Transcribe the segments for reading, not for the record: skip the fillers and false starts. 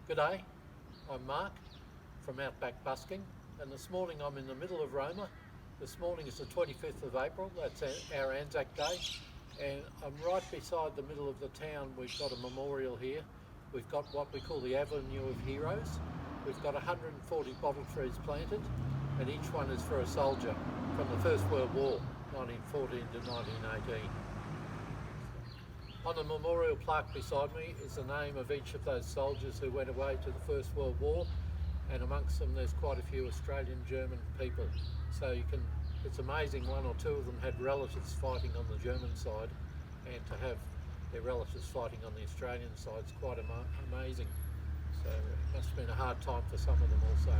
G'day, I'm Mark from Outback Busking, and this morning I'm in the middle of Roma. This morning is the 25th of April, that's our Anzac Day, and I'm right beside the middle of the town. We've got a memorial here. We've got what we call the Avenue of Heroes. We've got 140 bottle trees planted, and each one is for a soldier from the First World War, 1914 to 1918. On the memorial plaque beside me is the name of each of those soldiers who went away to the First World War, and amongst them there's quite a few Australian German people. So it's amazing, one or two of them had relatives fighting on the German side, and to have their relatives fighting on the Australian side is quite amazing. So it must have been a hard time for some of them also.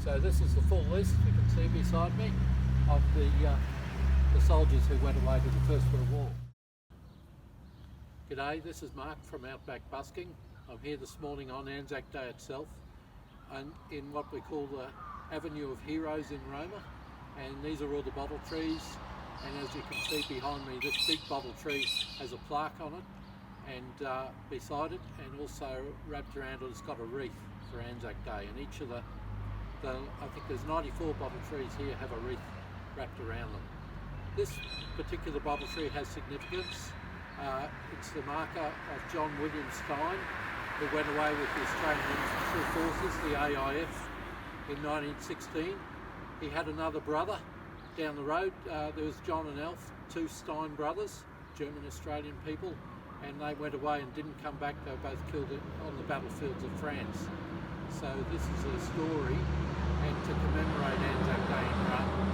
So this is the full list you can see beside me of the soldiers who went away to the First World War. G'day, this is Mark from Outback Busking. I'm here this morning on Anzac Day itself, and in what we call the Avenue of Heroes in Roma, and these are all the bottle trees, and as you can see behind me, this big bottle tree has a plaque on it, and beside it, and also wrapped around it, it's got a wreath for Anzac Day, and each of the I think there's 94 bottle trees here have a wreath wrapped around them. This particular bottle tree has significance. It's the marker of John William Stein, who went away with the Australian Infantry Forces, the AIF, in 1916. He had another brother down the road. There was John and Alf, two Stein brothers, German-Australian people, and they went away and didn't come back. They were both killed on the battlefields of France. So this is a story, and to commemorate Anzac Day in Rome.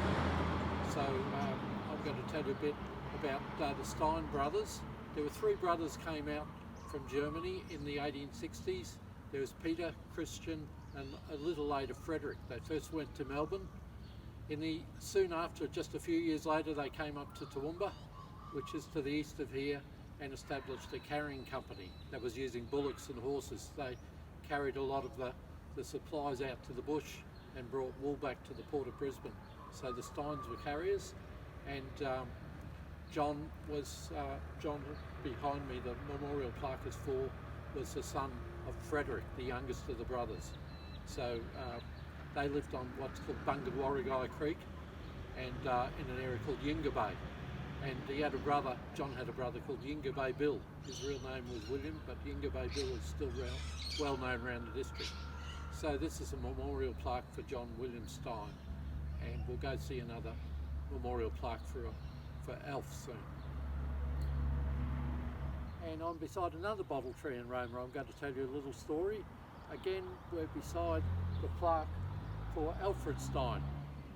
So I'm going to tell you a bit about the Stein brothers. There were three brothers came out from Germany in the 1860s. There was Peter, Christian, and a little later Frederick. They first went to Melbourne. Soon after, just a few years later, they came up to Toowoomba, which is to the east of here, and established a carrying company that was using bullocks and horses. They carried a lot of the supplies out to the bush and brought wool back to the port of Brisbane. So the Steins were carriers, and John behind me, the memorial plaque is for, was the son of Frederick, the youngest of the brothers. So they lived on what's called Bungawarragai Creek, and in an area called Yinga Bay. And he had a brother, John had a brother called Yinga Bay Bill. His real name was William, but Yinga Bay Bill is still well known around the district. So this is a memorial plaque for John William Stein, and we'll go see another memorial plaque for Alf soon. And I'm beside another bottle tree in Roma. I'm going to tell you a little story. Again, we're beside the plaque for Alfred Stein.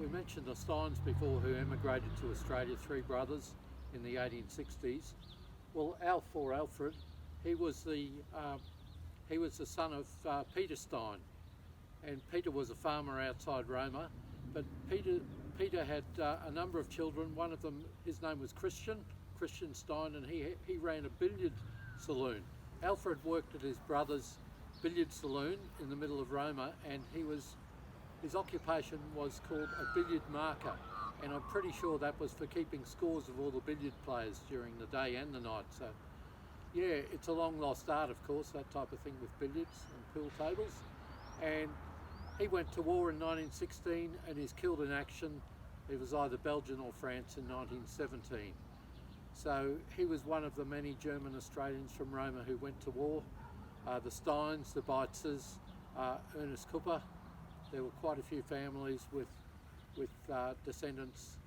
We mentioned the Steins before, who emigrated to Australia, three brothers in the 1860s. Well, Alf, or Alfred, he was the son of Peter Stein, and Peter was a farmer outside Roma. But Peter had a number of children. One of them, his name was Christian Stein, and he ran a billiard saloon. Alfred worked at his brother's billiard saloon in the middle of Roma, and his occupation was called a billiard marker, and I'm pretty sure that was for keeping scores of all the billiard players during the day and the night. So yeah, it's a long lost art, of course, that type of thing with billiards and pool tables. And he went to war in 1916 and is killed in action. It was either Belgium or France in 1917. So he was one of the many German Australians from Roma who went to war. The Steins, the Beitzers, Ernest Cooper. There were quite a few families with descendants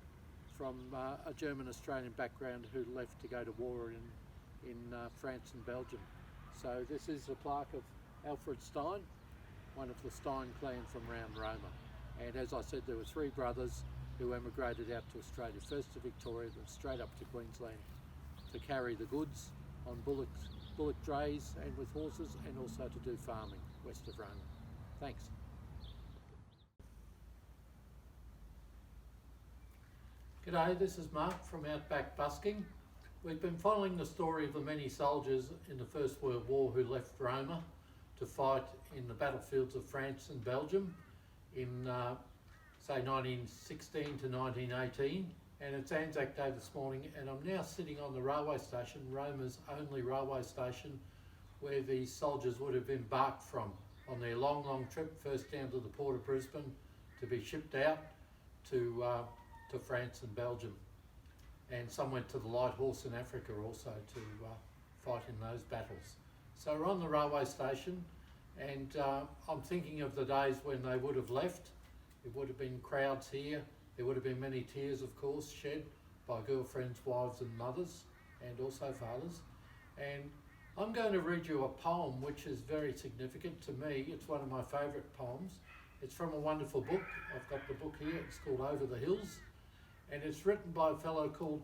from a German-Australian background who left to go to war in France and Belgium. So this is a plaque of Alfred Stein, one of the Stein clan from around Roma. And as I said, there were three brothers who emigrated out to Australia, first to Victoria, then straight up to Queensland to carry the goods on bullock drays and with horses, and also to do farming west of Roma. Thanks. G'day, this is Mark from Outback Busking. We've been following the story of the many soldiers in the First World War who left Roma to fight in the battlefields of France and Belgium in, say, 1916 to 1918. And it's Anzac Day this morning, and I'm now sitting on the railway station, Roma's only railway station, where these soldiers would have embarked from on their long trip, first down to the port of Brisbane to be shipped out to France and Belgium. And some went to the Light Horse in Africa also to fight in those battles. So we're on the railway station, and I'm thinking of the days when they would have left. It would have been crowds here. There would have been many tears, of course, shed by girlfriends, wives and mothers, and also fathers. And I'm going to read you a poem which is very significant to me. It's one of my favourite poems. It's from a wonderful book. I've got the book here. It's called Over the Hills, and it's written by a fellow called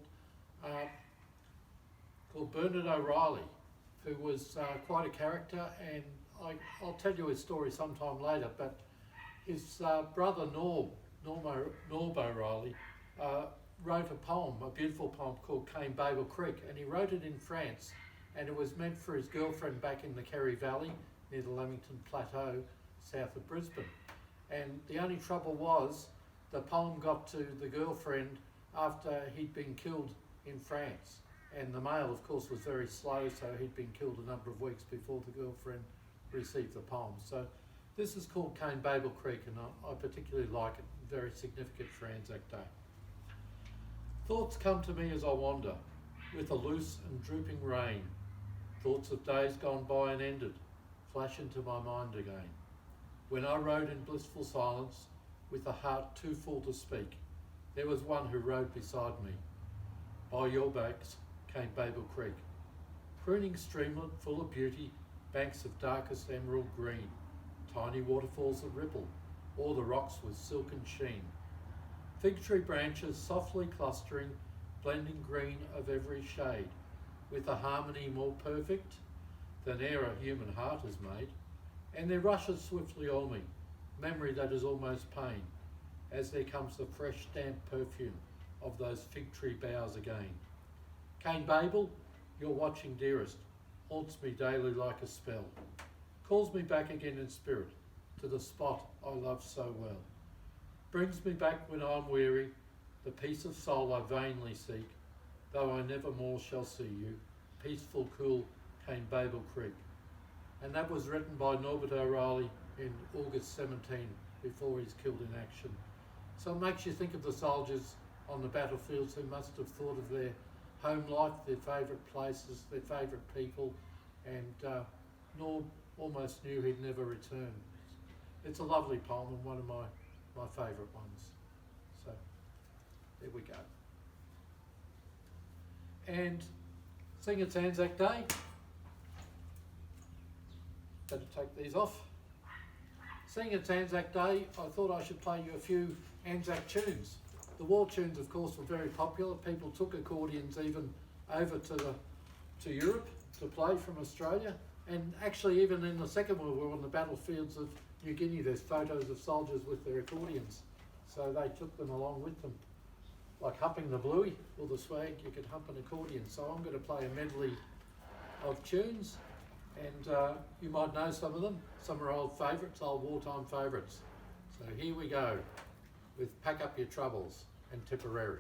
Bernard O'Reilly, who was quite a character, and I'll tell you his story sometime later. But his brother Norbert O'Reilly wrote a poem, a beautiful poem called Cane Babel Creek, and he wrote it in France, and it was meant for his girlfriend back in the Kerry Valley near the Lamington Plateau south of Brisbane. And the only trouble was the poem got to the girlfriend after he'd been killed in France, and the mail of course was very slow, so he'd been killed a number of weeks before the girlfriend received the poem. So this is called Cane Babel Creek, and I particularly like it, very significant for Anzac Day. Thoughts come to me as I wander, with a loose and drooping rein. Thoughts of days gone by and ended flash into my mind again. When I rode in blissful silence, with a heart too full to speak, there was one who rode beside me. By your banks came Babel Creek, crooning streamlet full of beauty, banks of darkest emerald green, tiny waterfalls that ripple, o'er the rocks with silken sheen. Fig tree branches softly clustering, blending green of every shade, with a harmony more perfect than e'er a human heart has made. And there rushes swiftly o'er me memory that is almost pain, as there comes the fresh damp perfume of those fig tree boughs again. Cane Babel, your watching dearest, haunts me daily like a spell, calls me back again in spirit to the spot I love so well, brings me back when I'm weary, the peace of soul I vainly seek, though I never more shall see you, peaceful, cool Cane Babel Creek. And that was written by Norbert O'Reilly in August 17, before he's killed in action. So it makes you think of the soldiers on the battlefields who must have thought of their home life, their favourite places, their favourite people, and Norb almost knew he'd never return. It's a lovely poem and one of my favourite ones. So there we go. And seeing it's Anzac Day, better take these off. Seeing it's Anzac Day, I thought I should play you a few Anzac tunes. The war tunes, of course, were very popular. People took accordions even over to Europe to play from Australia. And actually, even in the Second World War, on the battlefields of New Guinea, there's photos of soldiers with their accordions. So they took them along with them. Like humping the bluey or the swag, you could hump an accordion. So I'm going to play a medley of tunes, and you might know some of them. Some are old favourites, old wartime favourites. So here we go with Pack Up Your Troubles and Tipperary.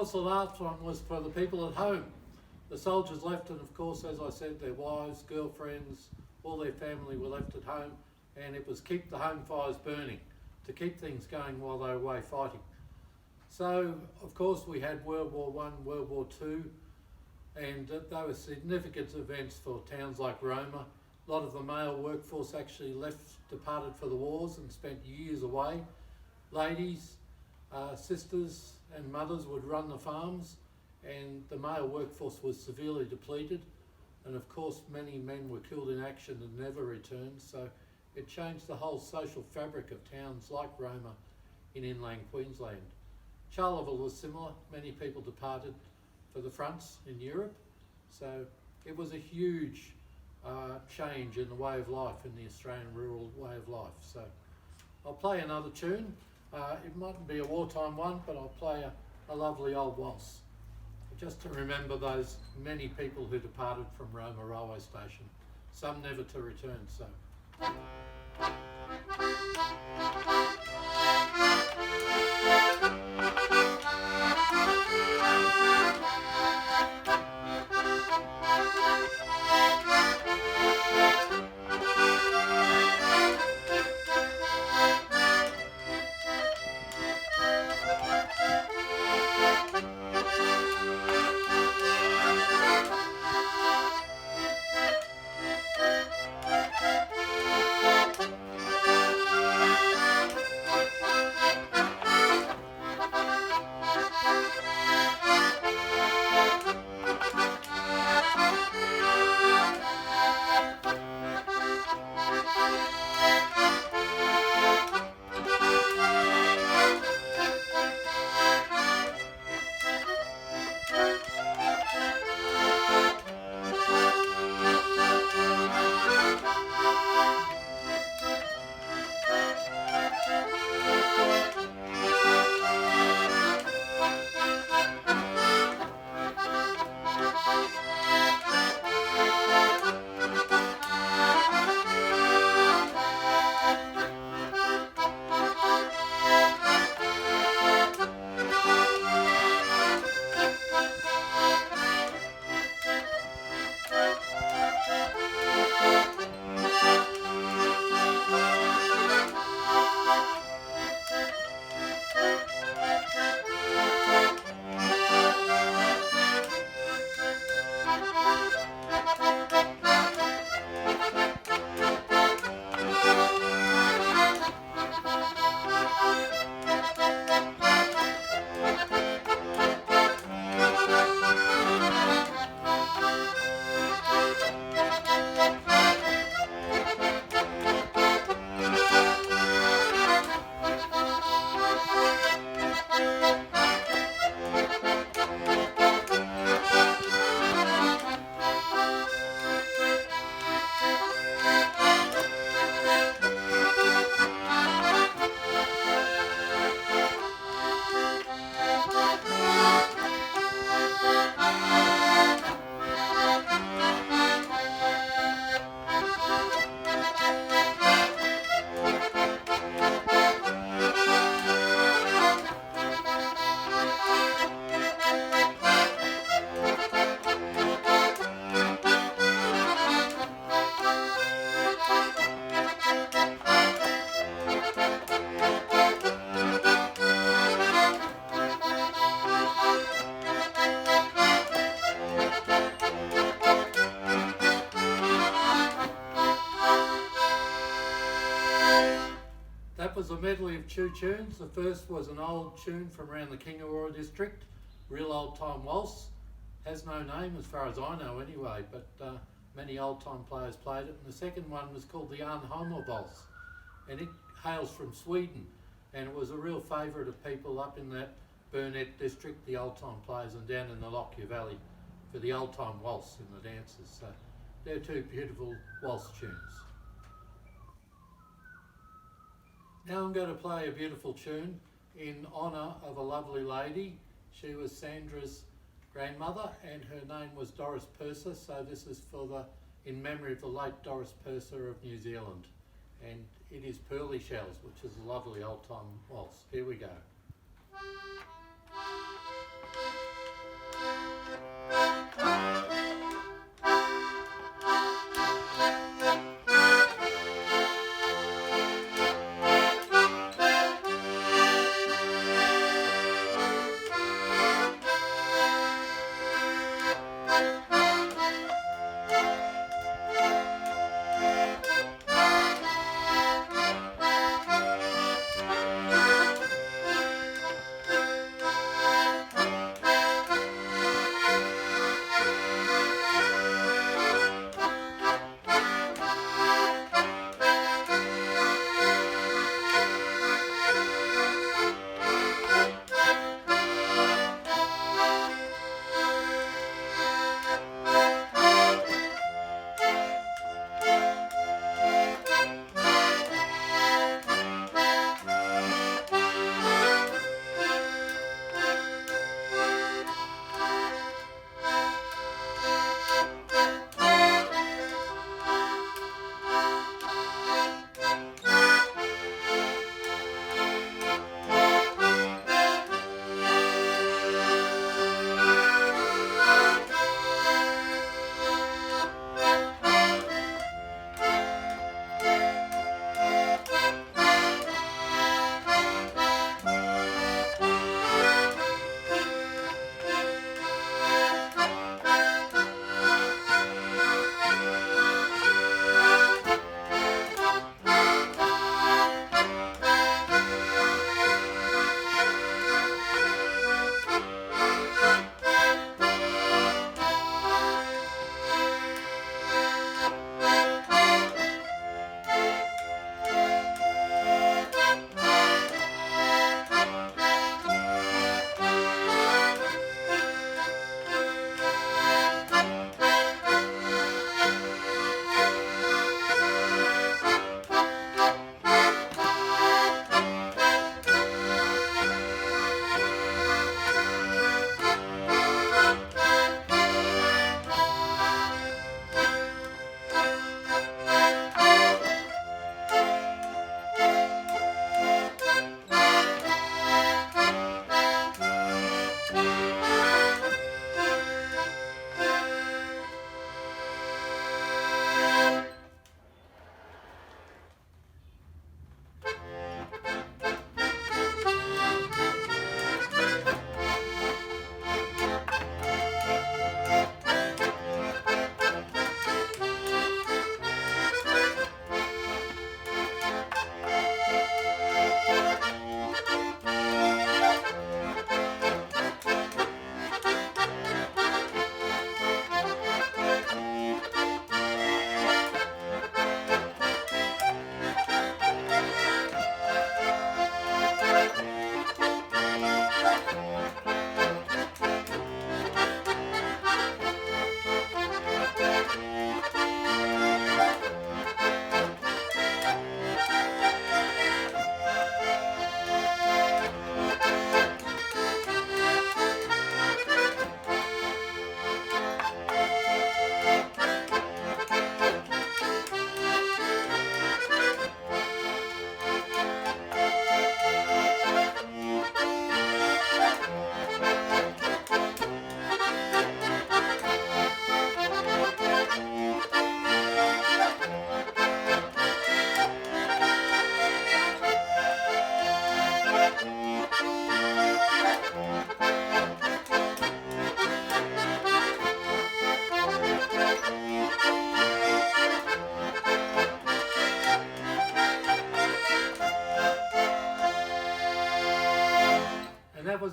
course, the last one was for the people at home. The soldiers left, and of course, as I said, their wives, girlfriends, all their family were left at home, and it was keep the home fires burning, to keep things going while they were away fighting. So, of course, we had World War I, World War II, and they were significant events for towns like Roma. A lot of the male workforce actually departed for the wars and spent years away. Ladies, sisters and mothers would run the farms, and the male workforce was severely depleted. And of course, many men were killed in action and never returned. So it changed the whole social fabric of towns like Roma in inland Queensland. Charleville was similar. Many people departed for the fronts in Europe. So it was a huge change in the way of life, in the Australian rural way of life. So I'll play another tune. It mightn't be a wartime one, but I'll play a lovely old waltz, just to remember those many people who departed from Roma Railway Station, some never to return. So. That was a medley of two tunes. The first was an old tune from around the Kingaroa district, real old time waltz. Has no name as far as I know anyway, but many old time players played it. And the second one was called the Arnholmer Waltz, and it hails from Sweden, and it was a real favourite of people up in that Burnett district, the old time players, and down in the Lockyer Valley for the old time waltz in the dances. So they're two beautiful waltz tunes. Now I'm going to play a beautiful tune in honour of a lovely lady. She was Sandra's grandmother, and her name was Doris Purser. So this is in memory of the late Doris Purser of New Zealand, and it is Pearly Shells, which is a lovely old time waltz. Here we go.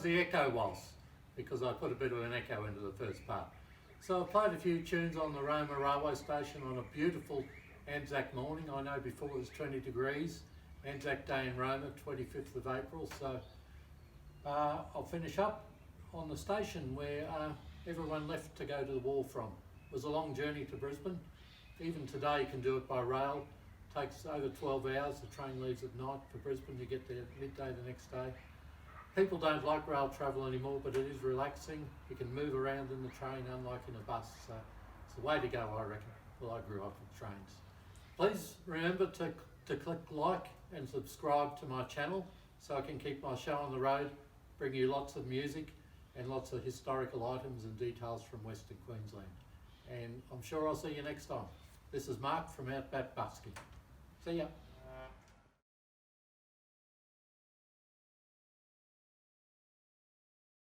the echo was, because I put a bit of an echo into the first part. So I played a few tunes on the Roma Railway Station on a beautiful Anzac morning. I know before it was 20 degrees, Anzac Day in Roma, 25th of April. So I'll finish up on the station where everyone left to go to the war from. It was a long journey to Brisbane. Even today you can do it by rail. It takes over 12 hours. The train leaves at night for Brisbane. You get there midday the next day. People don't like rail travel anymore, but it is relaxing. You can move around in the train unlike in a bus. So it's the way to go, I reckon. Well, I grew up with trains. Please remember to click like and subscribe to my channel so I can keep my show on the road, bring you lots of music and lots of historical items and details from Western Queensland. And I'm sure I'll see you next time. This is Mark from Outback Busking. See ya.